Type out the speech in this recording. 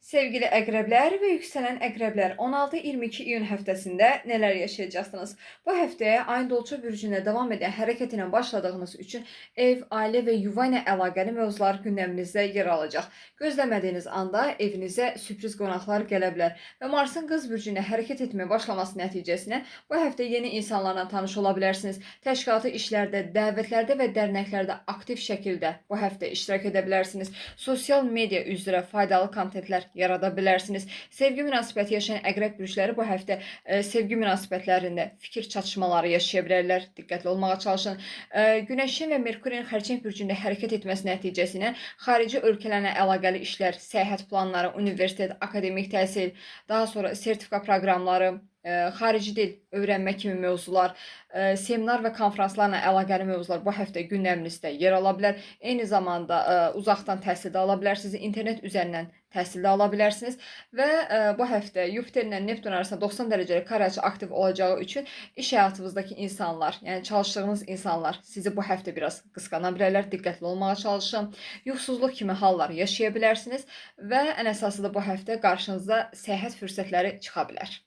Sevgili əqrəblər və yüksələn əqrəblər, 16-22 iyun həftəsində nələr yaşayacaqsınız? Bu həftəyə ayın dolça bürcündə davam edən hərəkət ilə başladığınız üçün ev, ailə və yuva ilə əlaqəli mövzular gündəminizdə yer alacaq. Gözləmədiyiniz anda evinizə sürpriz qonaqlar gələ bilər və Marsın qız bürcündə hərəkət etməyə başlaması nəticəsində bu həftə yeni insanlarla tanış ola bilərsiniz. Təşkilati işlərdə, dəvətlərdə və dərnəklərdə aktiv şəkildə bu həftə iştirak edə bilərsiniz. Sosial media üzrə faydalı kontentlər yarada bilərsiniz. Sevgi münasibəti yaşayan əqrəb bürcləri bu həftə sevgi münasibətlərində fikir çatışmaları yaşaya bilərlər. Diqqətli olmağa çalışın. Günəşin və Merkurin xərçəng bürcündə hərəkət etməsi nəticəsində xarici ölkələrlə əlaqəli işlər, səyahət planları, universitet, akademik təhsil, daha sonra sertifika proqramları, xarici dil öyrənmə kimi mövzular, seminar və konfranslarla əlaqəli mövzular bu həftə gündəminizdə yer ala bilər. Eyni zamanda uzaqdan təhsil də ala bilərsiniz, internet üzərindən təhsil də ala bilərsiniz və bu həftə Yupiterlə Neptun arasında 90 dərəcəli kare açı aktiv olacağı üçün iş həyatınızdakı insanlar, yəni çalışdığınız insanlar sizi bu həftə biraz qısqana bilərlər. Diqqətli olmağa çalışın. Yuxusuzluq kimi hallar yaşaya bilərsiniz və ən əsası da bu həftə qarşınıza səyahət fürsətləri çıxa bilər.